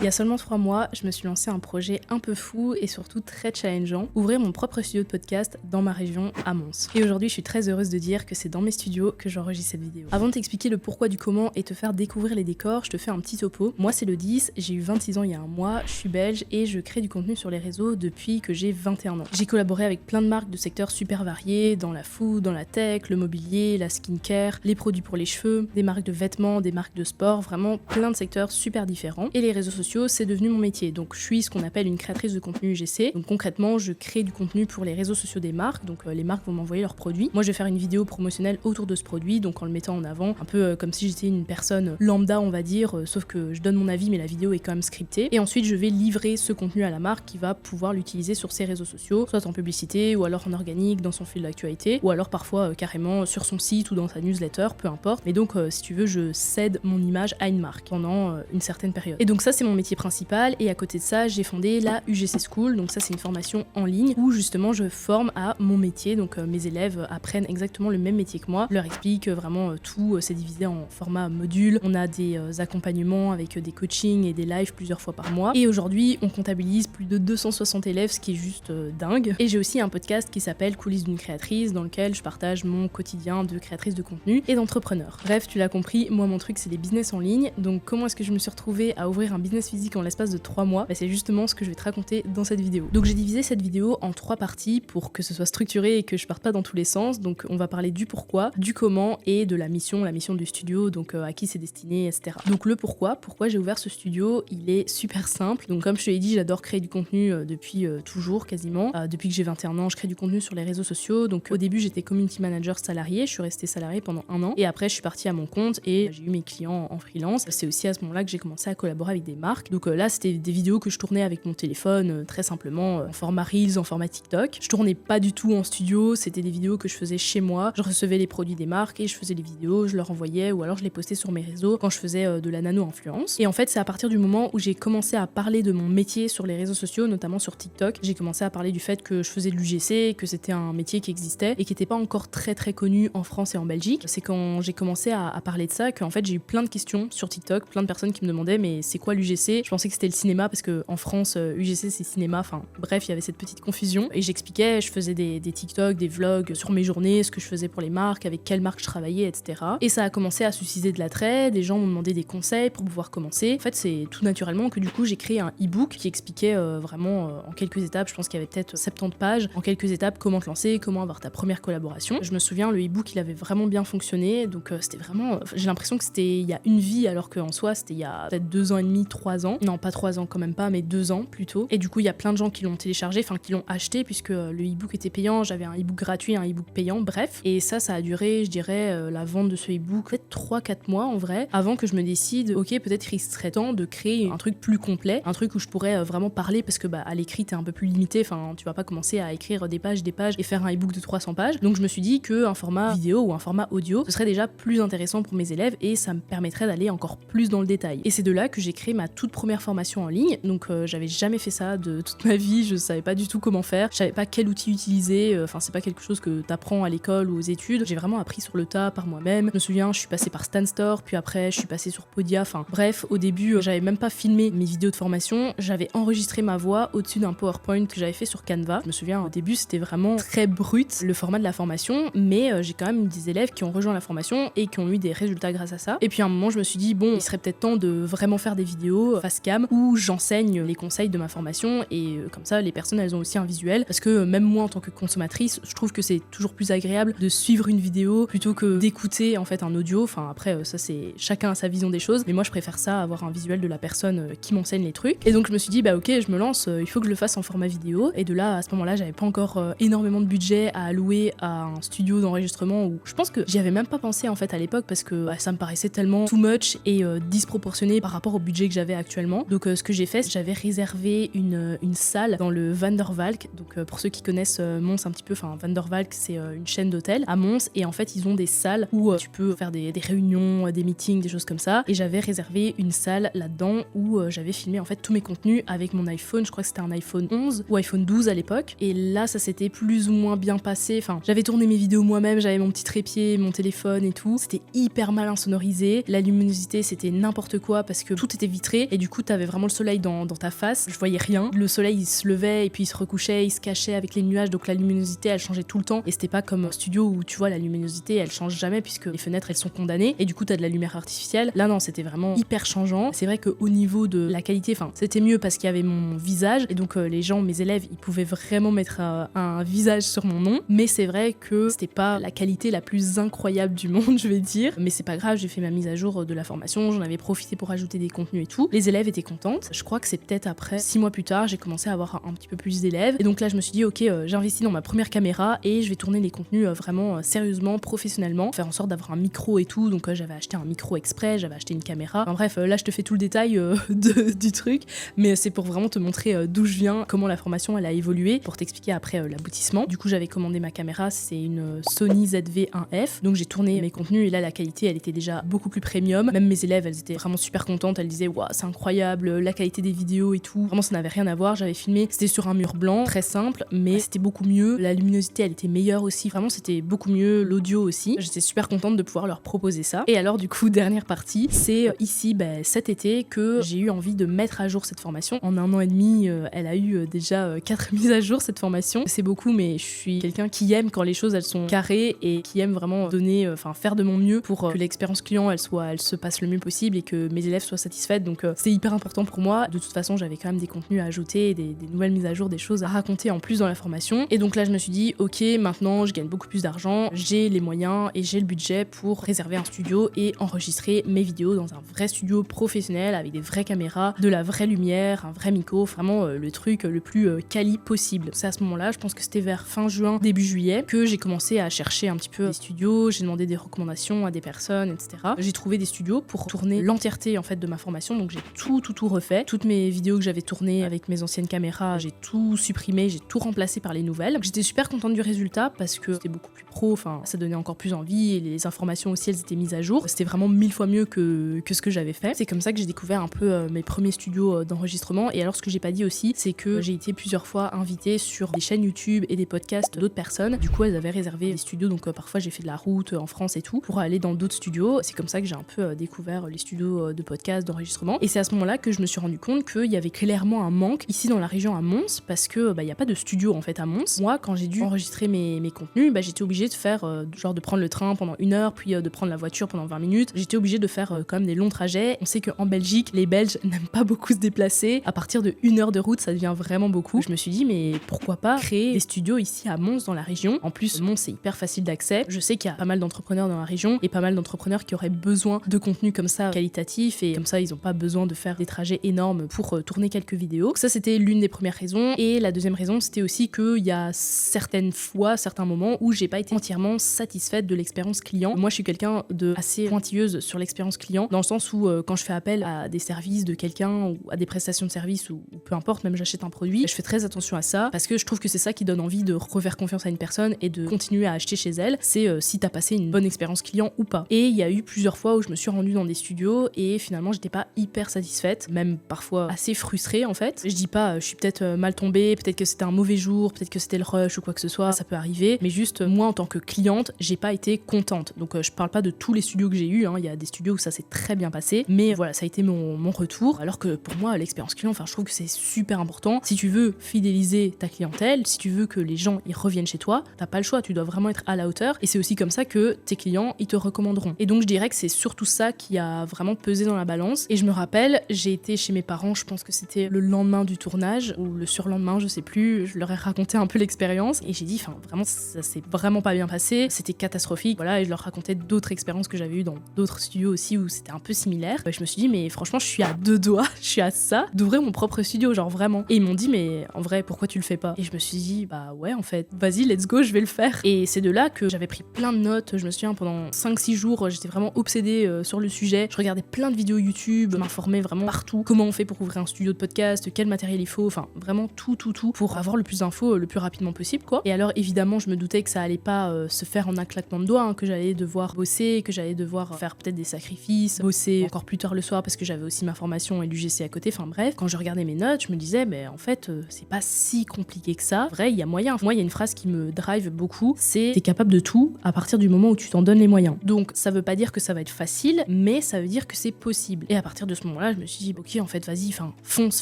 Il y a seulement 3 mois, je me suis lancé un projet un peu fou et surtout très challengeant, ouvrir mon propre studio de podcast dans ma région, à Mons. Et aujourd'hui, je suis très heureuse de dire que c'est dans mes studios que j'enregistre cette vidéo. Avant de t'expliquer le pourquoi du comment et te faire découvrir les décors, je te fais un petit topo. Moi, c'est le 10, j'ai eu 26 ans il y a un mois, je suis belge et je crée du contenu sur les réseaux depuis que j'ai 21 ans. J'ai collaboré avec plein de marques de secteurs super variés, dans la food, dans la tech, le mobilier, la skincare, les produits pour les cheveux, des marques de vêtements, des marques de sport, vraiment plein de secteurs super différents. Et les réseaux sociaux, c'est devenu mon métier. Donc je suis ce qu'on appelle une créatrice de contenu UGC. Donc concrètement, je crée du contenu pour les réseaux sociaux des marques. Donc les marques vont m'envoyer leurs produits. Moi, je vais faire une vidéo promotionnelle autour de ce produit, donc en le mettant en avant, un peu comme si j'étais une personne lambda, on va dire, sauf que je donne mon avis, mais la vidéo est quand même scriptée. Et ensuite, je vais livrer ce contenu à la marque qui va pouvoir l'utiliser sur ses réseaux sociaux, soit en publicité, ou alors en organique, dans son fil d'actualité, ou alors parfois carrément sur son site ou dans sa newsletter, peu importe. Mais donc, si tu veux, je cède mon image à une marque pendant une certaine période. Et donc ça, c'est mon métier principal, et à côté de ça, j'ai fondé la UGC School. Donc ça, c'est une formation en ligne où justement je forme à mon métier. Donc mes élèves apprennent exactement le même métier que moi. Je leur explique vraiment tout, c'est divisé en format module. On a des accompagnements avec des coachings et des lives plusieurs fois par mois. Et aujourd'hui, on comptabilise plus de 260 élèves, ce qui est juste dingue. Et j'ai aussi un podcast qui s'appelle Coulisses d'une créatrice, dans lequel je partage mon quotidien de créatrice de contenu et d'entrepreneur. Bref, tu l'as compris, moi mon truc c'est les business en ligne. Donc comment est-ce que je me suis retrouvée à ouvrir un business physique en l'espace de 3 mois? C'est justement ce que je vais te raconter dans cette vidéo. Donc j'ai divisé cette vidéo en 3 parties pour que ce soit structuré et que je parte pas dans tous les sens. Donc on va parler du pourquoi, du comment et de la mission du studio, donc à qui c'est destiné, etc. Donc le pourquoi j'ai ouvert ce studio, il est super simple. Donc comme je te l'ai dit, j'adore créer du contenu depuis toujours quasiment. Depuis que j'ai 21 ans, je crée du contenu sur les réseaux sociaux. Donc au début, j'étais community manager salarié, je suis restée salariée pendant 1 an et après je suis partie à mon compte et j'ai eu mes clients en freelance. C'est aussi à ce moment-là que j'ai commencé à collaborer avec des marques. Donc là, c'était des vidéos que je tournais avec mon téléphone, très simplement, en format Reels, en format TikTok. Je tournais pas du tout en studio, c'était des vidéos que je faisais chez moi. Je recevais les produits des marques et je faisais les vidéos, je leur envoyais ou alors je les postais sur mes réseaux quand je faisais de la nano-influence. Et en fait, c'est à partir du moment où j'ai commencé à parler de mon métier sur les réseaux sociaux, notamment sur TikTok, j'ai commencé à parler du fait que je faisais de l'UGC, que c'était un métier qui existait et qui n'était pas encore très connu en France et en Belgique. C'est quand j'ai commencé à parler de ça qu'en fait j'ai eu plein de questions sur TikTok, plein de personnes qui me demandaient mais c'est quoi l'UGC? Je pensais que c'était le cinéma parce que en France UGC c'est cinéma, enfin bref, il y avait cette petite confusion et j'expliquais, je faisais des TikTok, des vlogs sur mes journées, ce que je faisais pour les marques, avec quelles marques je travaillais, etc. Et ça a commencé à susciter de l'attrait, des gens m'ont demandé des conseils pour pouvoir commencer. En fait, c'est tout naturellement que du coup j'ai créé un e-book qui expliquait vraiment en quelques étapes, je pense qu'il y avait peut-être 70 pages, en quelques étapes comment te lancer, comment avoir ta première collaboration. Je me souviens, le e-book il avait vraiment bien fonctionné, donc c'était vraiment, j'ai l'impression que c'était il y a une vie alors qu'en soi c'était il y a peut-être 2 ans et demi, 3 ans. Non, pas 3 ans quand même pas, mais 2 ans plutôt. Et du coup il y a plein de gens qui l'ont téléchargé, enfin qui l'ont acheté puisque le e-book était payant, j'avais un e-book gratuit, un e-book payant, bref. Et ça a duré, je dirais, la vente de ce e-book peut-être 3-4 mois en vrai, avant que je me décide, ok peut-être il serait temps de créer un truc plus complet, un truc où je pourrais vraiment parler parce que à l'écrit t'es un peu plus limité, enfin tu vas pas commencer à écrire des pages et faire un e-book de 300 pages. Donc je me suis dit qu'un format vidéo ou un format audio, ce serait déjà plus intéressant pour mes élèves et ça me permettrait d'aller encore plus dans le détail. Et c'est de là que j'ai créé ma toute première formation en ligne. Donc j'avais jamais fait ça de toute ma vie, je savais pas du tout comment faire, je savais pas quel outil utiliser, enfin c'est pas quelque chose que t'apprends à l'école ou aux études, j'ai vraiment appris sur le tas par moi-même. Je me souviens, je suis passée par Stan Store, puis après je suis passée sur Podia, enfin bref, au début j'avais même pas filmé mes vidéos de formation, j'avais enregistré ma voix au-dessus d'un PowerPoint que j'avais fait sur Canva. Je me souviens, au début c'était vraiment très brut le format de la formation, mais j'ai quand même des élèves qui ont rejoint la formation et qui ont eu des résultats grâce à ça. Et puis à un moment je me suis dit bon, il serait peut-être temps de vraiment faire des vidéos face cam où j'enseigne les conseils de ma formation et comme ça les personnes elles ont aussi un visuel, parce que même moi en tant que consommatrice je trouve que c'est toujours plus agréable de suivre une vidéo plutôt que d'écouter en fait un audio. Enfin après ça c'est chacun a sa vision des choses, mais moi je préfère ça, avoir un visuel de la personne qui m'enseigne les trucs. Et donc je me suis dit bah ok, je me lance, il faut que je le fasse en format vidéo. Et de là à ce moment-là j'avais pas encore énormément de budget à allouer à un studio d'enregistrement, où je pense que j'y avais même pas pensé en fait à l'époque parce que ça me paraissait tellement too much et disproportionné par rapport au budget que j'avais actuellement. Donc ce que j'ai fait, j'avais réservé une salle dans le Van der Valk. Donc pour ceux qui connaissent Mons un petit peu, enfin Van der Valk c'est une chaîne d'hôtels à Mons et en fait ils ont des salles où tu peux faire des réunions, des meetings, des choses comme ça. Et j'avais réservé une salle là-dedans où j'avais filmé en fait tous mes contenus avec mon iPhone, je crois que c'était un iPhone 11 ou iPhone 12 à l'époque. Et là ça s'était plus ou moins bien passé, enfin j'avais tourné mes vidéos moi-même, j'avais mon petit trépied, mon téléphone et tout. C'était hyper mal insonorisé, la luminosité c'était n'importe quoi parce que tout était vitré et du coup t'avais vraiment le soleil dans ta face, je voyais rien, le soleil il se levait et puis il se recouchait, il se cachait avec les nuages, donc la luminosité elle changeait tout le temps et c'était pas comme un studio où tu vois la luminosité elle change jamais puisque les fenêtres elles sont condamnées et du coup t'as de la lumière artificielle. Là non, c'était vraiment hyper changeant. C'est vrai qu'au niveau de la qualité, enfin c'était mieux parce qu'il y avait mon visage et donc les gens, mes élèves, ils pouvaient vraiment mettre un visage sur mon nom, mais c'est vrai que c'était pas la qualité la plus incroyable du monde, je vais dire, mais c'est pas grave, j'ai fait ma mise à jour de la formation, j'en avais profité pour ajouter des contenus et tout. Les élèves étaient contentes. Je crois que c'est peut-être après 6 mois plus tard, j'ai commencé à avoir un petit peu plus d'élèves et donc là je me suis dit ok, j'investis dans ma première caméra et je vais tourner les contenus vraiment sérieusement, professionnellement, faire en sorte d'avoir un micro et tout, donc j'avais acheté un micro exprès, j'avais acheté une caméra, enfin bref, là je te fais tout le détail du truc, mais c'est pour vraiment te montrer d'où je viens, comment la formation elle a évolué, pour t'expliquer après l'aboutissement. Du coup j'avais commandé ma caméra, c'est une Sony ZV-1F, donc j'ai tourné mes contenus et là la qualité elle était déjà beaucoup plus premium, même mes élèves elles étaient vraiment super contentes, elles disaient waouh c'est incroyable, la qualité des vidéos et tout, vraiment ça n'avait rien à voir, j'avais filmé, c'était sur un mur blanc, très simple, mais c'était beaucoup mieux, la luminosité elle était meilleure aussi, vraiment c'était beaucoup mieux, l'audio aussi, j'étais super contente de pouvoir leur proposer ça. Et alors du coup dernière partie, c'est ici cet été que j'ai eu envie de mettre à jour cette formation. En 1 an et demi, elle a eu déjà 4 mises à jour cette formation, c'est beaucoup, mais je suis quelqu'un qui aime quand les choses elles sont carrées et qui aime vraiment donner, faire de mon mieux pour que l'expérience client elle se passe le mieux possible et que mes élèves soient satisfaits, donc c'est hyper important pour moi. De toute façon j'avais quand même des contenus à ajouter, des nouvelles mises à jour, des choses à raconter en plus dans la formation, et donc là je me suis dit ok, maintenant je gagne beaucoup plus d'argent, j'ai les moyens et j'ai le budget pour réserver un studio et enregistrer mes vidéos dans un vrai studio professionnel avec des vraies caméras, de la vraie lumière, un vrai micro, vraiment le truc le plus quali possible. C'est à ce moment-là, je pense que c'était vers fin juin, début juillet, que j'ai commencé à chercher un petit peu des studios, j'ai demandé des recommandations à des personnes, etc. J'ai trouvé des studios pour tourner l'entièreté en fait de ma formation, donc j'ai tout refait. Toutes mes vidéos que j'avais tournées avec mes anciennes caméras, j'ai tout supprimé, j'ai tout remplacé par les nouvelles. J'étais super contente du résultat parce que c'était beaucoup plus pro, enfin ça donnait encore plus envie et les informations aussi elles étaient mises à jour. C'était vraiment 1000 fois mieux que ce que j'avais fait. C'est comme ça que j'ai découvert un peu mes premiers studios d'enregistrement. Et alors ce que j'ai pas dit aussi, c'est que j'ai été plusieurs fois invitée sur des chaînes YouTube et des podcasts d'autres personnes. Du coup elles avaient réservé des studios, donc parfois j'ai fait de la route en France et tout pour aller dans d'autres studios. C'est comme ça que j'ai un peu découvert les studios de podcast, d'enregistrement. Et c'est à ce moment-là que je me suis rendu compte qu'il y avait clairement un manque ici dans la région à Mons, parce que il y a pas de studio en fait à Mons. Moi quand j'ai dû enregistrer mes contenus, j'étais obligée de faire genre de prendre le train pendant 1 heure, puis de prendre la voiture pendant 20 minutes. J'étais obligée de faire quand même des longs trajets. On sait qu'en Belgique, les Belges n'aiment pas beaucoup se déplacer. À partir de 1 heure de route, ça devient vraiment beaucoup. Je me suis dit, mais pourquoi pas créer des studios ici à Mons dans la région. En plus, Mons, c'est hyper facile d'accès. Je sais qu'il y a pas mal d'entrepreneurs dans la région et pas mal d'entrepreneurs qui auraient besoin de contenu comme ça qualitatif, et comme ça, ils n'ont pas besoin de faire des trajets énormes pour tourner quelques vidéos. Donc ça, c'était l'une des premières raisons. Et la deuxième raison, c'était aussi qu'il y a certaines fois, certains moments où j'ai pas été entièrement satisfaite de l'expérience client. Moi, je suis quelqu'un de assez pointilleuse sur l'expérience client, dans le sens où quand je fais appel à des services de quelqu'un ou à des prestations de services ou peu importe, même j'achète un produit, je fais très attention à ça parce que je trouve que c'est ça qui donne envie de refaire confiance à une personne et de continuer à acheter chez elle. C'est si t'as passé une bonne expérience client ou pas. Et il y a eu plusieurs fois où je me suis rendue dans des studios et finalement j'étais pas hyper satisfaite, même parfois assez frustrée en fait. Je dis pas, je suis peut-être mal tombée, peut-être que c'était un mauvais jour, peut-être que c'était le rush ou quoi que ce soit, ça peut arriver, mais juste moi en tant que cliente, j'ai pas été contente. Donc je parle pas de tous les studios que j'ai eu, il y a des studios où ça s'est très bien passé, mais voilà, ça a été mon retour. Alors que pour moi, l'expérience client, je trouve que c'est super important. Si tu veux fidéliser ta clientèle, si tu veux que les gens ils reviennent chez toi, t'as pas le choix, tu dois vraiment être à la hauteur, et c'est aussi comme ça que tes clients ils te recommanderont. Et donc je dirais que c'est surtout ça qui a vraiment pesé dans la balance. Et je me rappelle, j'ai été chez mes parents, je pense que c'était le lendemain du tournage ou le surlendemain, je sais plus, je leur ai raconté un peu l'expérience et j'ai dit, vraiment ça s'est vraiment pas bien passé, c'était catastrophique, voilà, et je leur racontais d'autres expériences que j'avais eues dans d'autres studios aussi où c'était un peu similaire. Je me suis dit, mais franchement je suis à 2 doigts, je suis à ça d'ouvrir mon propre studio, genre vraiment. Et ils m'ont dit, mais en vrai pourquoi tu le fais pas? Et je me suis dit, bah ouais en fait, vas-y let's go, je vais le faire. Et c'est de là que j'avais pris plein de notes, je me souviens pendant 5-6 jours j'étais vraiment obsédée sur le sujet, je regardais plein de vidéos YouTube, je m'informais vraiment partout, comment on fait pour ouvrir un studio de podcast, quel matériel il faut, vraiment tout pour avoir le plus d'infos le plus rapidement possible quoi. Et alors évidemment je me doutais que ça allait pas se faire en un claquement de doigts, que j'allais devoir bosser, que j'allais devoir faire peut-être des sacrifices, bosser encore plus tard le soir parce que j'avais aussi ma formation et l'UGC à côté, bref, quand je regardais mes notes je me disais mais en fait c'est pas si compliqué que ça, vrai il y a moyen. Moi il y a une phrase qui me drive beaucoup, c'est t'es capable de tout à partir du moment où tu t'en donnes les moyens. Donc ça veut pas dire que ça va être facile, mais ça veut dire que c'est possible. Et à partir de ce moment moment-là, je me suis dit, ok, en fait, vas-y, fonce,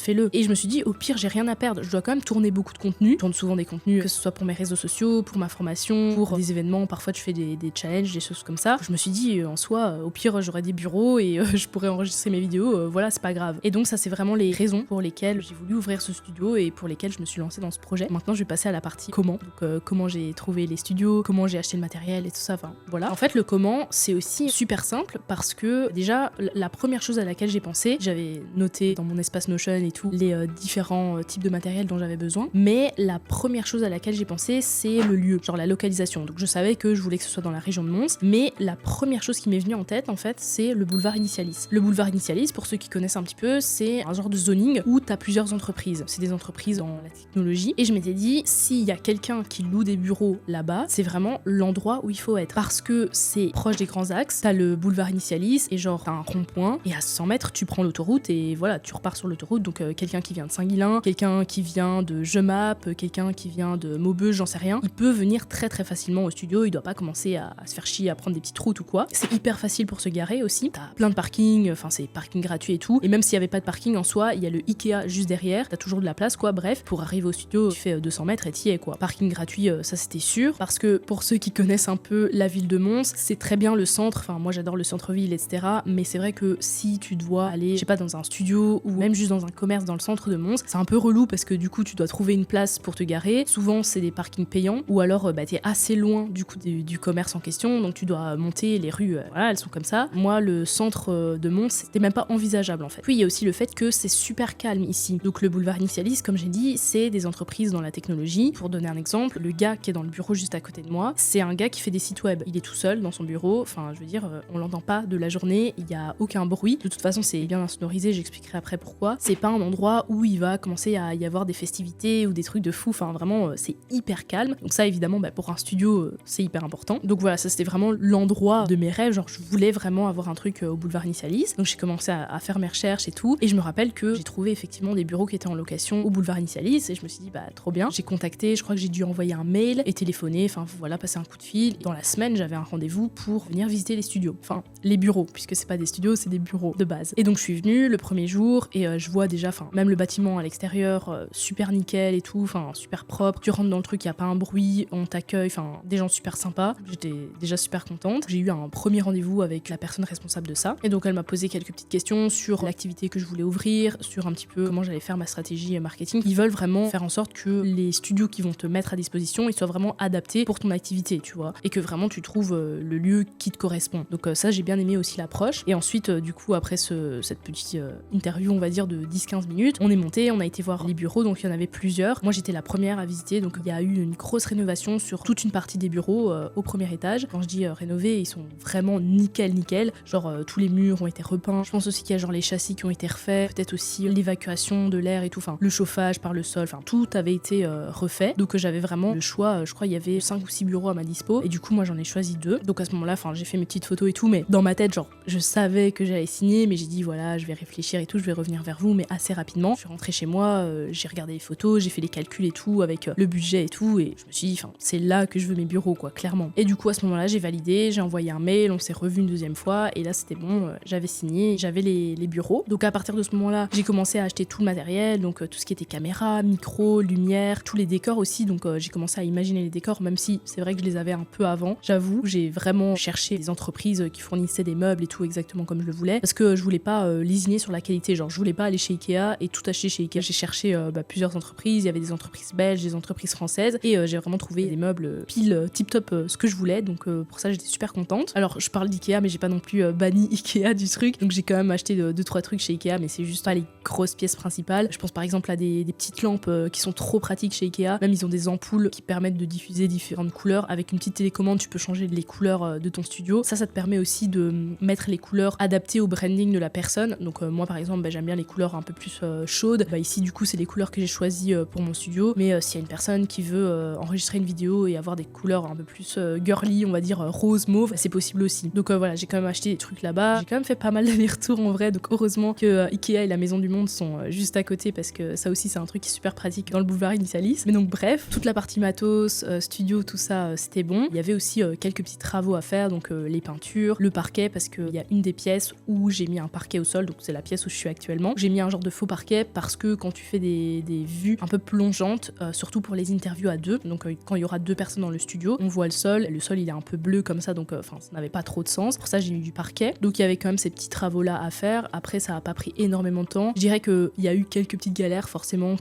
fais-le. Et je me suis dit, au pire, j'ai rien à perdre. Je dois quand même tourner beaucoup de contenu. Je tourne souvent des contenus, que ce soit pour mes réseaux sociaux, pour ma formation, pour des événements. Parfois, je fais des challenges, des choses comme ça. Je me suis dit, en soi, au pire, j'aurais des bureaux et je pourrais enregistrer mes vidéos. Voilà, c'est pas grave. Et donc, ça, c'est vraiment les raisons pour lesquelles j'ai voulu ouvrir ce studio et pour lesquelles je me suis lancée dans ce projet. Maintenant, je vais passer à la partie comment. Donc, comment j'ai trouvé les studios, comment j'ai acheté le matériel et tout ça. Enfin, voilà. En fait, le comment, c'est aussi super simple parce que déjà, la première chose à laquelle j'ai pensé, j'avais noté dans mon espace Notion et tout les différents types de matériel dont j'avais besoin, mais la première chose à laquelle j'ai pensé, c'est le lieu, genre la localisation. Donc je savais que je voulais que ce soit dans la région de Mons, mais la première chose qui m'est venue en tête, en fait, c'est le boulevard Initialis. Le boulevard Initialis, pour ceux qui connaissent un petit peu, c'est un genre de zoning où t'as plusieurs entreprises. C'est des entreprises dans la technologie, et je m'étais dit, s'il y a quelqu'un qui loue des bureaux là-bas, c'est vraiment l'endroit où il faut être, parce que c'est proche des grands axes, t'as le boulevard Initialis, et genre t'as un rond-point, et à 100 mètres, tu prends l'autoroute, et voilà, tu repars sur l'autoroute. Donc quelqu'un qui vient de Saint-Guilain, quelqu'un qui vient de Jemap, quelqu'un qui vient de Maubeuge, j'en sais rien, il peut venir très très facilement au studio, il doit pas commencer à se faire chier à prendre des petites routes ou quoi. C'est hyper facile pour se garer aussi, t'as plein de parkings, enfin c'est parking gratuit et tout, et même s'il y avait pas de parking en soi, il y a le Ikea juste derrière, t'as toujours de la place quoi. Bref, pour arriver au studio, tu fais 200 mètres et t'y es quoi. Parking gratuit, ça c'était sûr, parce que pour ceux qui connaissent un peu la ville de Mons, c'est très bien le centre, enfin moi j'adore le centre-ville etc, mais c'est vrai que si tu dois aller, je sais pas, dans un studio ou même juste dans un commerce dans le centre de Mons, c'est un peu relou parce que du coup tu dois trouver une place pour te garer. Souvent c'est des parkings payants ou alors t'es assez loin du coup du commerce en question, donc tu dois monter les rues, voilà, elles sont comme ça. Moi le centre de Mons c'était même pas envisageable en fait. Puis il y a aussi le fait que c'est super calme ici. Donc le boulevard Initialis, comme j'ai dit, c'est des entreprises dans la technologie. Pour donner un exemple, le gars qui est dans le bureau juste à côté de moi, c'est un gars qui fait des sites web. Il est tout seul dans son bureau, enfin je veux dire, on l'entend pas de la journée, il y a aucun bruit. De toute façon c'est bien insonorisé, j'expliquerai après pourquoi. C'est pas un endroit où il va commencer à y avoir des festivités ou des trucs de fou, enfin vraiment c'est hyper calme. Donc ça évidemment pour un studio c'est hyper important. Donc voilà, ça c'était vraiment l'endroit de mes rêves, genre je voulais vraiment avoir un truc au boulevard Initialis. Donc j'ai commencé à faire mes recherches et tout, et je me rappelle que j'ai trouvé effectivement des bureaux qui étaient en location au boulevard Initialis, et je me suis dit trop bien. J'ai contacté, je crois que j'ai dû envoyer un mail et téléphoner, enfin voilà, passer un coup de fil. Dans la semaine j'avais un rendez-vous pour venir visiter les studios, enfin les bureaux, puisque c'est pas des studios, c'est des bureaux de base. Et donc je suis venue le premier jour et je vois déjà, enfin même le bâtiment à l'extérieur, super nickel et tout, enfin super propre. Tu rentres dans le truc, y a pas un bruit, on t'accueille, enfin des gens super sympas. J'étais déjà super contente. J'ai eu un premier rendez-vous avec la personne responsable de ça, et donc elle m'a posé quelques petites questions sur l'activité que je voulais ouvrir, sur un petit peu comment j'allais faire ma stratégie marketing. Ils veulent vraiment faire en sorte que les studios qui vont te mettre à disposition, ils soient vraiment adaptés pour ton activité, tu vois, et que vraiment tu trouves le lieu qui te correspond. Donc ça j'ai bien aimé aussi l'approche. Et ensuite du coup après cette petite interview on va dire de 10-15 minutes, on est monté, on a été voir les bureaux, donc il y en avait plusieurs. Moi j'étais la première à visiter, donc il y a eu une grosse rénovation sur toute une partie des bureaux au premier étage. Quand je dis rénover, ils sont vraiment nickel, genre tous les murs ont été repeints. Je pense aussi qu'il y a genre les châssis qui ont été refaits, peut-être aussi l'évacuation de l'air et tout, enfin le chauffage par le sol, enfin tout avait été refait. Donc j'avais vraiment le choix, je crois il y avait 5 ou 6 bureaux à ma dispo, et du coup moi j'en ai choisi 2. Donc à ce moment-là, enfin j'ai fait mes petites photos et tout, mais dans ma tête genre je savais que j'allais signer, mais j'ai dit voilà, je vais réfléchir et tout, je vais revenir vers vous, mais assez rapidement. Je suis rentrée chez moi, j'ai regardé les photos, j'ai fait les calculs et tout avec le budget et tout, et je me suis dit enfin c'est là que je veux mes bureaux quoi, clairement. Et du coup à ce moment-là j'ai validé, j'ai envoyé un mail, on s'est revu une deuxième fois, et là c'était bon, j'avais signé, j'avais les bureaux. Donc à partir de ce moment-là, j'ai commencé à acheter tout le matériel, donc tout ce qui était caméra, micro, lumière, tous les décors aussi. Donc j'ai commencé à imaginer les décors, même si c'est vrai que je les avais un peu avant. J'avoue, j'ai vraiment cherché des entreprises qui fournissaient des meubles et tout exactement comme je le voulais, parce que je voulais pas lésiner sur la qualité, genre je voulais pas aller chez Ikea et tout acheter chez Ikea. J'ai cherché plusieurs entreprises, il y avait des entreprises belges, des entreprises françaises, et j'ai vraiment trouvé des meubles pile tip top ce que je voulais. Donc pour ça j'étais super contente. Alors je parle d'Ikea, mais j'ai pas non plus banni Ikea du truc, donc j'ai quand même acheté 2-3 trucs chez Ikea, mais c'est juste pas les grosses pièces principales. Je pense par exemple à des petites lampes qui sont trop pratiques chez Ikea. Même ils ont des ampoules qui permettent de diffuser différentes couleurs. Avec une petite télécommande tu peux changer les couleurs de ton studio. Ça te permet aussi de mettre les couleurs adaptées au branding de la personne. Donc moi par exemple j'aime bien les couleurs un peu plus chaudes. Ici du coup c'est les couleurs que j'ai choisies pour mon studio, mais s'il y a une personne qui veut enregistrer une vidéo et avoir des couleurs un peu plus girly, on va dire rose, mauve, c'est possible aussi. Donc voilà, j'ai quand même acheté des trucs là-bas. J'ai quand même fait pas mal d'allers-retours en vrai, donc heureusement que Ikea et la Maison du Monde sont juste à côté, parce que ça aussi c'est un truc qui est super pratique dans le boulevard Initialis. Mais donc bref, toute la partie matos, studio, tout ça c'était bon. Il y avait aussi quelques petits travaux à faire, donc les peintures, le parquet, parce qu'il y a une des pièces où j'ai mis un parquet au sol, donc c'est la pièce où je suis actuellement. J'ai mis un genre de faux parquet parce que quand tu fais des vues un peu plongeantes, surtout pour les interviews à deux, donc quand il y aura 2 personnes dans le studio, on voit le sol il est un peu bleu comme ça, donc ça n'avait pas trop de sens. Pour ça j'ai mis du parquet, donc il y avait quand même ces petits travaux là à faire. Après ça a pas pris énormément de temps. Je dirais qu'il y a eu quelques petites galères forcément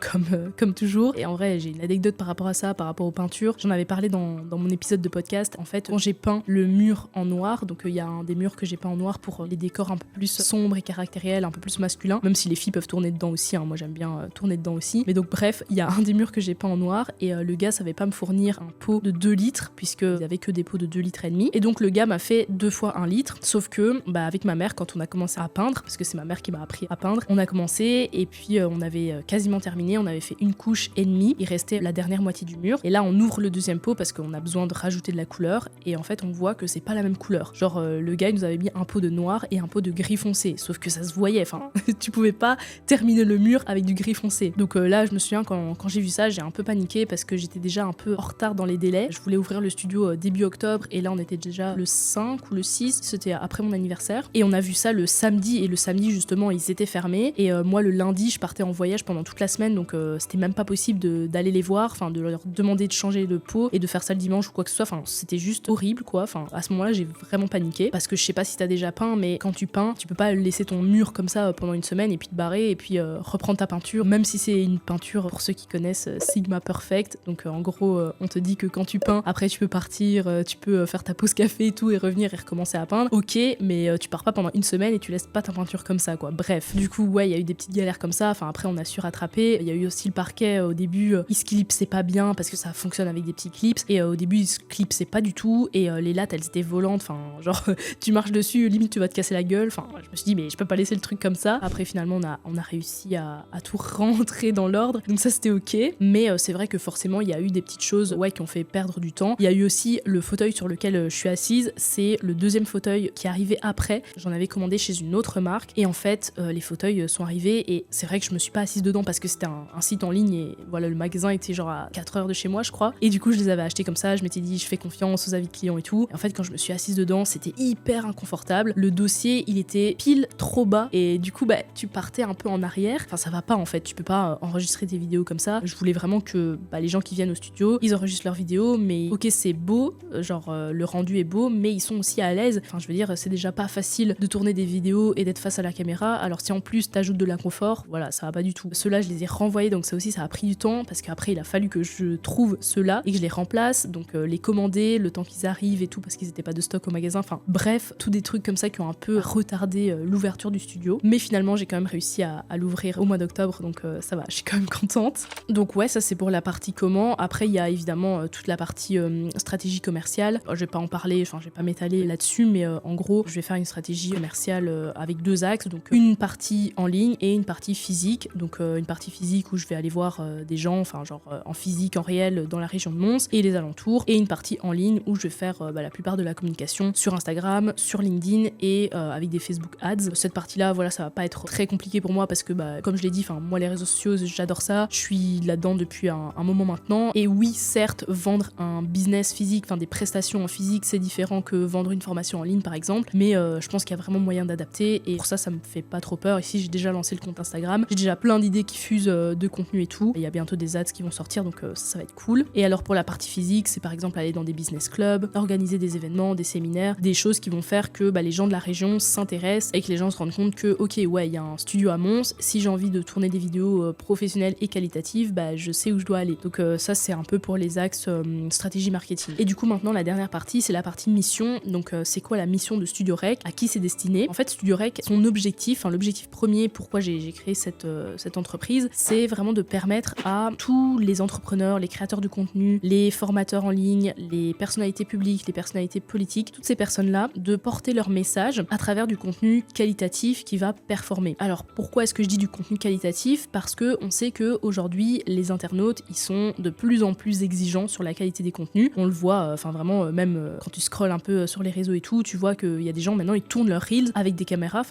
comme toujours, et en vrai j'ai une anecdote par rapport à ça, par rapport aux peintures. J'en avais parlé dans mon épisode de podcast. En fait, quand j'ai peint le mur en noir, donc il y a un des murs que j'ai peint en noir pour les décors un peu plus sombres et caractériels, un peu plus masculins, même si les filles peuvent tourner dedans aussi, hein. Moi j'aime bien tourner dedans aussi, mais donc bref, il y a un des murs que j'ai peint en noir, et le gars savait pas me fournir un pot de 2 litres, puisqu'il y avait que des pots de 2 litres et demi, et donc le gars m'a fait 2 fois 1 litre, sauf que avec ma mère, quand on a commencé à peindre, parce que c'est ma mère qui m'a appris à peindre, on a commencé, et puis on avait quasiment terminé, on avait fait 1 couche et demie, il restait la dernière moitié du mur, et là on ouvre le deuxième pot parce qu'on a besoin de rajouter de la couleur, et en fait on voit que c'est pas la même couleur. Genre le gars il nous avait mis un pot de noir et un pot de gris foncé, sauf que ça se voyait, enfin tu pouvais pas terminer le mur avec du gris foncé. Donc là je me souviens quand j'ai vu ça, j'ai un peu paniqué parce que j'étais déjà un peu en retard dans les délais. Je voulais ouvrir le studio début octobre, et là on était déjà le 5 ou le 6, c'était après mon anniversaire, et on a vu ça le samedi, et le samedi justement ils étaient fermés, et moi le lundi je partais en voyage pendant toute la semaine, donc c'était même pas possible d'aller les voir, enfin de leur demander de changer de pot et de faire ça le dimanche ou quoi que ce soit, enfin c'était juste horrible quoi. Enfin à ce moment-là j'ai vraiment paniqué, parce que je sais pas si t'as déjà peint, mais quand tu peins tu peux pas laisser ton mur comme ça pendant une semaine et puis te barrer et puis reprendre ta peinture, même si c'est une peinture, pour ceux qui connaissent, Sigma Perfect, donc en gros on te dit que quand tu peins après tu peux partir, tu peux faire ta pause café et tout et revenir et recommencer à peindre, ok, mais tu pars pas pendant une semaine et tu laisses pas ta peinture comme ça quoi. Bref, du coup ouais il y a eu des petites galères comme ça, enfin après on a su rattraper. Il y a eu aussi le parquet au début, il se clipsait pas bien parce que ça fonctionne avec des petits clips, et au début il se clipsait pas du tout, et les lattes elles étaient volantes, enfin genre tu marches dessus limite tu vas te casser la gueule, enfin je me suis dit mais je peux pas laisser le truc comme ça. Après finalement on a réussi à tout rentrer dans l'ordre, donc ça c'était ok, mais c'est vrai que forcément il y a eu des petites choses qui ont fait perdre du temps. Il y a eu aussi le fauteuil sur lequel je suis assise, c'est le deuxième fauteuil qui est arrivé après, j'en avais commandé chez une autre marque, et en fait les fauteuils sont arrivés, et c'est vrai que je me suis pas assise dedans parce que c'était un site en ligne, et voilà le magasin était genre à 4 heures de chez moi je crois, et du coup je les avais achetés comme ça, je m'étais dit je fais confiance aux avis de clients et tout, et en fait quand je me suis assise dedans c'était hyper inconfortable, le dossier il était pile trop bas, et du coup tu partais un peu en arrière, enfin ça va pas en fait, tu peux pas enregistrer tes vidéos comme ça. Je voulais vraiment que les gens qui viennent au studio ils enregistrent leurs vidéos, mais ok c'est beau, genre le rendu est beau, mais ils sont aussi à l'aise, enfin je veux dire c'est déjà pas facile de tourner des vidéos et d'être face à la caméra, alors si en plus t'ajoutes de l'inconfort, voilà ça va pas du tout. Ceux-là je les ai renvoyés, donc ça aussi ça a pris du temps parce qu'après il a fallu que je trouve ceux-là et que je les remplace, donc les commander, le temps qu'ils arrivent et tout parce qu'ils étaient pas de stock au magasin, enfin bref, tous des trucs comme ça qui ont un peu retardé l'ouverture du studio, mais finalement j'ai quand même réussi à l'ouvrir au mois d'octobre, donc ça va, je suis quand même contente. Donc ouais ça c'est pour la partie comment. Après il y a évidemment toute la partie stratégie commerciale, je vais pas en parler, enfin je vais pas m'étaler là-dessus, mais en gros je vais faire une stratégie commerciale avec 2 axes, donc une partie en ligne et une partie physique, donc une partie physique où je vais aller voir des gens, enfin genre en physique, en réel dans la région de Mons et les alentours, et une partie en ligne où je vais faire la plupart de la communication sur Instagram, sur LinkedIn et avec des Facebook Ads. Cette partie là voilà ça va pas être très compliqué pour moi parce que comme je l'ai dit, enfin moi les réseaux sociaux j'adore ça, je suis là-dedans depuis un moment maintenant, et oui certes vendre un business physique, enfin des prestations en physique c'est différent que vendre une formation en ligne par exemple, mais je pense qu'il y a vraiment moyen d'adapter, et pour ça me fait pas trop peur. Ici j'ai déjà lancé le compte Instagram, j'ai déjà plein d'idées qui fusent de contenu et tout, il y a bientôt des ads qui vont sortir, donc ça va être cool. Et alors pour la partie physique c'est par exemple aller dans des business clubs, organiser des événements, des séminaires, des choses qui vont faire que les gens de la région s'intéressent et que les gens se rendent compte que ok ouais il y a un studio à Mons, si j'ai envie de tourner des vidéos professionnelles et qualitatives, je sais où je dois aller. Donc ça c'est un peu pour les axes stratégie marketing. Et du coup maintenant la dernière partie c'est la partie mission, donc c'est quoi la mission de Studio Rec, à qui c'est destiné. En fait Studio Rec, son objectif, l'objectif premier pourquoi j'ai créé cette entreprise, c'est vraiment de permettre à tous les entrepreneurs, les créateurs de contenu, les formateurs en ligne, les personnalités publiques, les personnalités politiques, toutes ces personnes-là, de porter leur message à travers du contenu qualitatif qui va performer. Alors pourquoi est-ce que je dis du contenu qualitatif? Parce que on sait que aujourd'hui les internautes ils sont de plus en plus exigeants sur la qualité des contenus. On le voit, vraiment même quand tu scrolles un peu sur les réseaux et tout, tu vois qu'il y a des gens maintenant ils tournent leurs reels avec des caméras,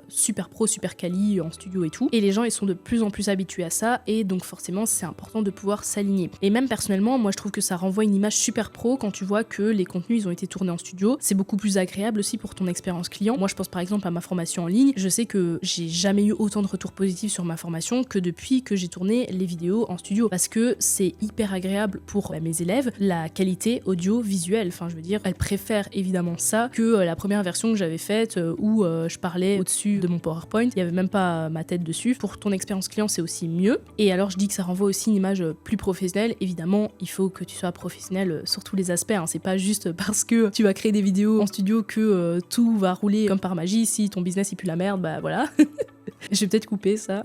super pro, super quali en studio et tout. Et les gens ils sont de plus en plus habitués à ça, et donc forcément c'est important de pouvoir s'aligner. Et même personnellement moi je trouve que ça renvoie une image super pro quand tu vois que les contenus ils ont été tournés en studio. C'est beaucoup plus agréable aussi pour ton expérience client. Moi je pense par exemple à ma formation formation en ligne, je sais que j'ai jamais eu autant de retours positifs sur ma formation que depuis que j'ai tourné les vidéos en studio, parce que c'est hyper agréable pour mes élèves, la qualité audio-visuelle, enfin je veux dire, elles préfèrent évidemment ça que la première version que j'avais faite où je parlais au-dessus de mon PowerPoint, il n'y avait même pas ma tête dessus. Pour ton expérience client, c'est aussi mieux. Et alors je dis que ça renvoie aussi une image plus professionnelle. Évidemment, il faut que tu sois professionnel sur tous les aspects, hein. C'est pas juste parce que tu vas créer des vidéos en studio que tout va rouler comme par magie. Si ton business il pue la merde, bah voilà. Je vais peut-être couper ça.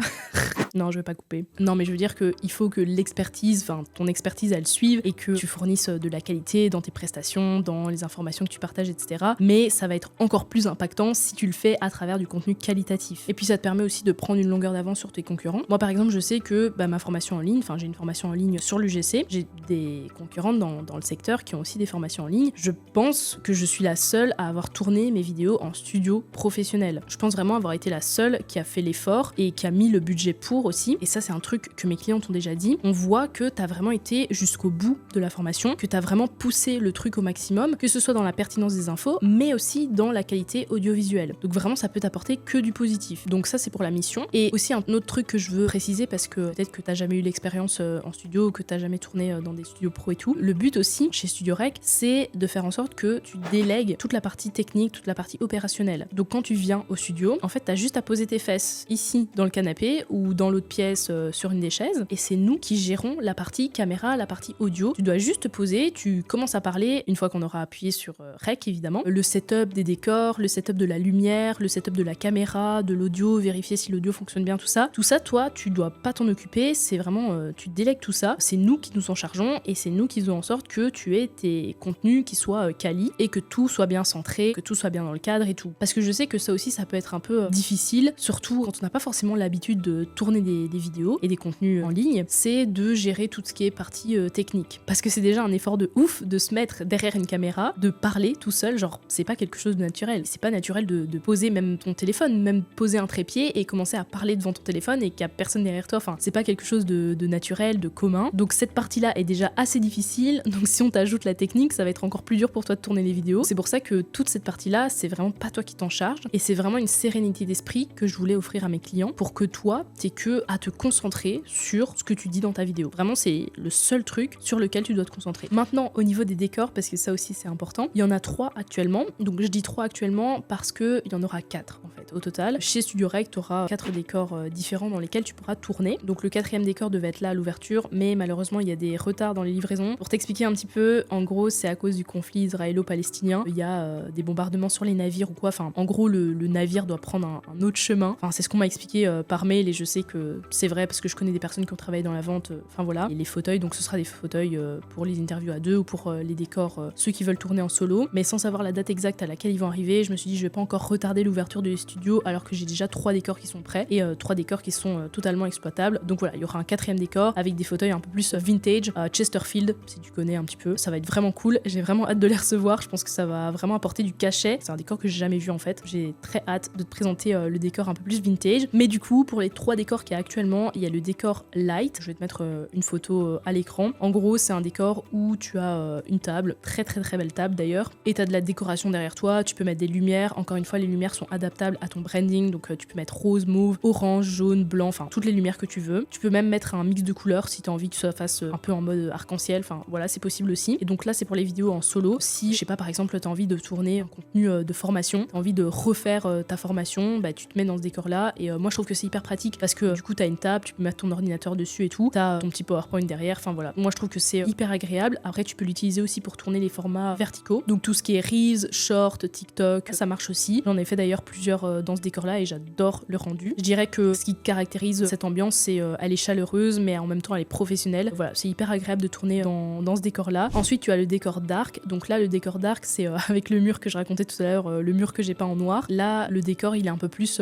Non, je vais pas couper. Non, mais je veux dire qu'il faut que l'expertise, enfin ton expertise, elle suive et que tu fournisses de la qualité dans tes prestations, dans les informations que tu partages, etc. Mais ça va être encore plus impactant si tu le fais à travers du contenu qualitatif. Et puis ça te permet aussi de prendre une longueur d'avance sur tes concurrents. Moi, par exemple, je sais que ma formation en ligne, enfin j'ai une formation en ligne sur l'UGC, j'ai des concurrentes dans le secteur qui ont aussi des formations en ligne. Je pense que je suis la seule à avoir tourné mes vidéos en studio professionnel. Je pense vraiment avoir été la seule qui a fait l'effort et qui a mis le budget pour aussi, et ça c'est un truc que mes clients ont déjà dit, on voit que t'as vraiment été jusqu'au bout de la formation, que t'as vraiment poussé le truc au maximum, que ce soit dans la pertinence des infos, mais aussi dans la qualité audiovisuelle. Donc vraiment ça peut t'apporter que du positif. Donc ça c'est pour la mission. Et aussi un autre truc que je veux préciser, parce que peut-être que t'as jamais eu l'expérience en studio, que t'as jamais tourné dans des studios pro et tout, le but aussi chez Studio Rec, c'est de faire en sorte que tu délègues toute la partie technique, toute la partie opérationnelle. Donc quand tu viens au studio, en fait t'as juste à poser tes fesses ici dans le canapé ou dans l'autre pièce sur une des chaises, et c'est nous qui gérons la partie caméra, la partie audio. Tu dois juste te poser, tu commences à parler une fois qu'on aura appuyé sur Rec évidemment, le setup des décors, le setup de la lumière, le setup de la caméra, de l'audio, vérifier si l'audio fonctionne bien, tout ça toi tu dois pas t'en occuper, c'est vraiment tu délègues tout ça, c'est nous qui nous en chargeons et c'est nous qui faisons en sorte que tu aies tes contenus qui soient quali et que tout soit bien centré, que tout soit bien dans le cadre et tout. Parce que je sais que ça aussi ça peut être un peu difficile, surtout quand on n'a pas forcément l'habitude de tourner des vidéos et des contenus en ligne, c'est de gérer tout ce qui est partie technique. Parce que c'est déjà un effort de ouf de se mettre derrière une caméra, de parler tout seul, genre c'est pas quelque chose de naturel. C'est pas naturel de poser même ton téléphone, même poser un trépied et commencer à parler devant ton téléphone et qu'il y a personne derrière toi. Enfin, c'est pas quelque chose de naturel, de commun. Donc cette partie-là est déjà assez difficile. Donc si on t'ajoute la technique, ça va être encore plus dur pour toi de tourner les vidéos. C'est pour ça que toute cette partie-là, c'est vraiment pas toi qui t'en charge. Et c'est vraiment une sérénité d'esprit que je voulais offrir à mes clients pour que toi, t'aies que à te concentrer sur ce que tu dis dans ta vidéo. Vraiment, c'est le seul truc sur lequel tu dois te concentrer. Maintenant, au niveau des décors, parce que ça aussi c'est important, il y en a 3 actuellement. Donc je dis 3 actuellement parce qu'il y en aura 4 en fait au total. Chez Studio Rec, tu auras 4 décors différents dans lesquels tu pourras tourner. Donc le 4e décor devait être là à l'ouverture, mais malheureusement il y a des retards dans les livraisons. Pour t'expliquer un petit peu, en gros c'est à cause du conflit israélo-palestinien. Il y a des bombardements sur les navires ou quoi. Enfin, en gros le navire doit prendre un autre chemin. Enfin, c'est ce qu'on m'a expliqué par mail et je sais que c'est vrai parce que je connais des personnes qui ont travaillé dans la vente. Enfin voilà. Et les fauteuils, donc ce sera des fauteuils pour les interviews à 2 ou pour les décors, ceux qui veulent tourner en solo. Mais sans savoir la date exacte à laquelle ils vont arriver, je me suis dit je vais pas encore retarder l'ouverture du studio alors que j'ai déjà 3 décors qui sont prêts et 3 décors qui sont totalement exploitables. Donc voilà, il y aura un 4e décor avec des fauteuils un peu plus vintage, Chesterfield si tu connais un petit peu. Ça va être vraiment cool. J'ai vraiment hâte de les recevoir. Je pense que ça va vraiment apporter du cachet. C'est un décor que j'ai jamais vu en fait. J'ai très hâte de te présenter le décor un peu plus vintage. Mais du coup, pour les 3 décors qu'il y a actuellement, il y a le décor light. Je vais te mettre une photo à l'écran. En gros, c'est un décor où tu as une table, très belle table d'ailleurs, et tu as de la décoration derrière toi. Tu peux mettre des lumières. Encore une fois, les lumières sont adaptables à ton branding. Donc tu peux mettre rose, mauve, orange, jaune, blanc, enfin toutes les lumières que tu veux. Tu peux même mettre un mix de couleurs si tu as envie que ça fasse un peu en mode arc-en-ciel. Enfin voilà, c'est possible aussi. Et donc là, c'est pour les vidéos en solo. Si, je sais pas, par exemple, tu as envie de tourner un contenu de formation, tu as envie de refaire ta formation, bah tu te mets dans ce décor là. Et moi, je trouve que c'est hyper pratique parce que du coup, tu as une table, tu peux mettre ton ordinateur dessus et tout. Tu as ton petit PowerPoint derrière. Enfin voilà, moi je trouve que c'est hyper agréable. Après, tu peux l'utiliser aussi pour tourner les formats verticaux. Donc tout ce qui est Reels, Short, TikTok, ça marche aussi. J'en ai fait d'ailleurs plusieurs dans ce décor là et j'adore le rendu. Je dirais que ce qui caractérise cette ambiance, c'est elle est chaleureuse mais en même temps elle est professionnelle. Voilà, c'est hyper agréable de tourner dans ce décor là. Ensuite, tu as le décor dark. Donc là, le décor dark, c'est avec le mur que je racontais tout à l'heure, le mur que j'ai peint en noir. Là, le décor, il est un peu plus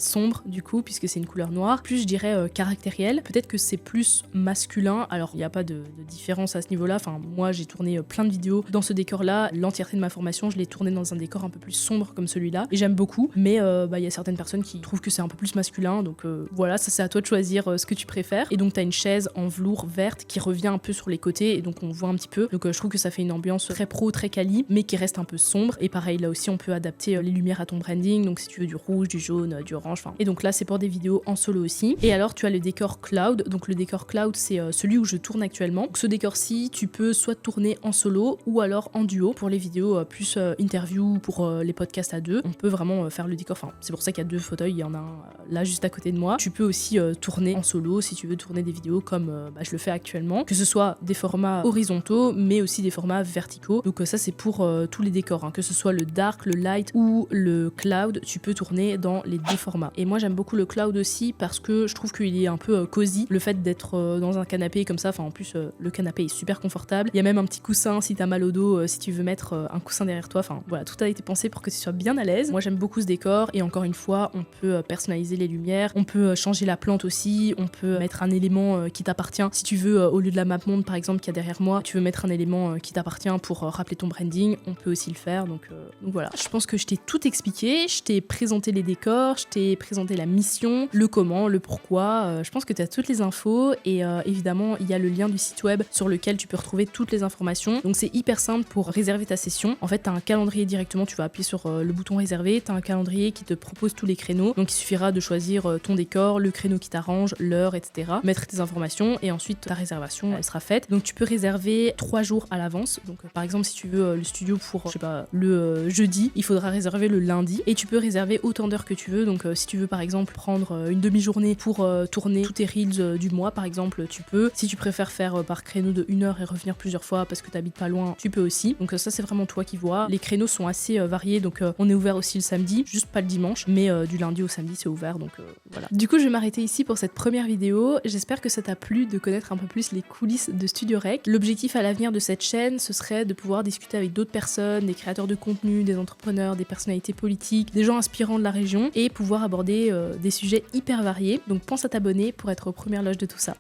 sombre du coup, puisque c'est une couleur noire, plus je dirais caractériel. Peut-être que c'est plus masculin, alors il n'y a pas de différence à ce niveau-là. Enfin, moi j'ai tourné plein de vidéos dans ce décor-là. L'entièreté de ma formation, je l'ai tourné dans un décor un peu plus sombre comme celui-là, et j'aime beaucoup. Mais il y a certaines personnes qui trouvent que c'est un peu plus masculin, donc voilà, ça c'est à toi de choisir ce que tu préfères. Et donc t'as une chaise en velours verte qui revient un peu sur les côtés, et donc on voit un petit peu. Donc je trouve que ça fait une ambiance très pro, très quali, mais qui reste un peu sombre. Et pareil, là aussi on peut adapter les lumières à ton branding, donc si tu veux du rouge, du jaune, du orange, enfin. Et donc là c'est pour des vidéos en solo aussi. Et alors tu as le décor cloud. Donc le décor cloud, c'est celui où je tourne actuellement. Donc ce décor-ci, tu peux soit tourner en solo ou alors en duo pour les vidéos plus interview, pour les podcasts à deux. On peut vraiment faire le décor. Enfin, c'est pour ça qu'il y a deux fauteuils. Il y en a un là juste à côté de moi. Tu peux aussi tourner en solo si tu veux tourner des vidéos comme je le fais actuellement. Que ce soit des formats horizontaux, mais aussi des formats verticaux. Donc ça c'est pour tous les décors, hein. Que ce soit le dark, le light ou le cloud, tu peux tourner dans les deux formats. Et moi j'aime beaucoup le cloud aussi parce que je trouve qu'il est un peu cosy. Le fait d'être dans un canapé comme ça, enfin en plus le canapé est super confortable. Il y a même un petit coussin si t'as mal au dos, si tu veux mettre un coussin derrière toi. Enfin voilà, tout a été pensé pour que tu sois bien à l'aise. Moi j'aime beaucoup ce décor, et encore une fois, on peut personnaliser les lumières, on peut changer la plante aussi, on peut mettre un élément qui t'appartient. Si tu veux, au lieu de la map monde par exemple qui est derrière moi, tu veux mettre un élément qui t'appartient pour rappeler ton branding, on peut aussi le faire. Donc voilà, je pense que je t'ai tout expliqué, je t'ai présenté les décors, je t'ai présenté la mission, le comment, le pourquoi. Je pense que tu as toutes les infos, et évidemment il y a le lien du site web sur lequel tu peux retrouver toutes les informations. Donc c'est hyper simple pour réserver ta session. En fait, tu as un calendrier directement, tu vas appuyer sur le bouton réserver, tu as un calendrier qui te propose tous les créneaux. Donc il suffira de choisir ton décor, le créneau qui t'arrange, l'heure, etc. Mettre tes informations, et ensuite ta réservation elle sera faite. Donc tu peux réserver 3 jours à l'avance. Donc par exemple si tu veux le studio pour je sais pas le jeudi, il faudra réserver le lundi, et tu peux réserver autant d'heures que tu veux. Donc si tu veux par exemple prendre une demi-journée pour tourner tous tes reels du mois par exemple, tu peux. Si tu préfères faire par créneau de 1 heure et revenir plusieurs fois parce que t'habites pas loin, tu peux aussi. Donc ça c'est vraiment toi qui vois. Les créneaux sont assez variés, donc on est ouvert aussi le samedi, juste pas le dimanche, mais du lundi au samedi c'est ouvert, donc voilà. Du coup je vais m'arrêter ici pour cette première vidéo. J'espère que ça t'a plu de connaître un peu plus les coulisses de Studio Rec. L'objectif à l'avenir de cette chaîne, ce serait de pouvoir discuter avec d'autres personnes, des créateurs de contenu, des entrepreneurs, des personnalités politiques, des gens inspirants de la région, et pouvoir aborder des sujets hyper variés. Donc pense à t'abonner pour être aux premières loges de tout ça.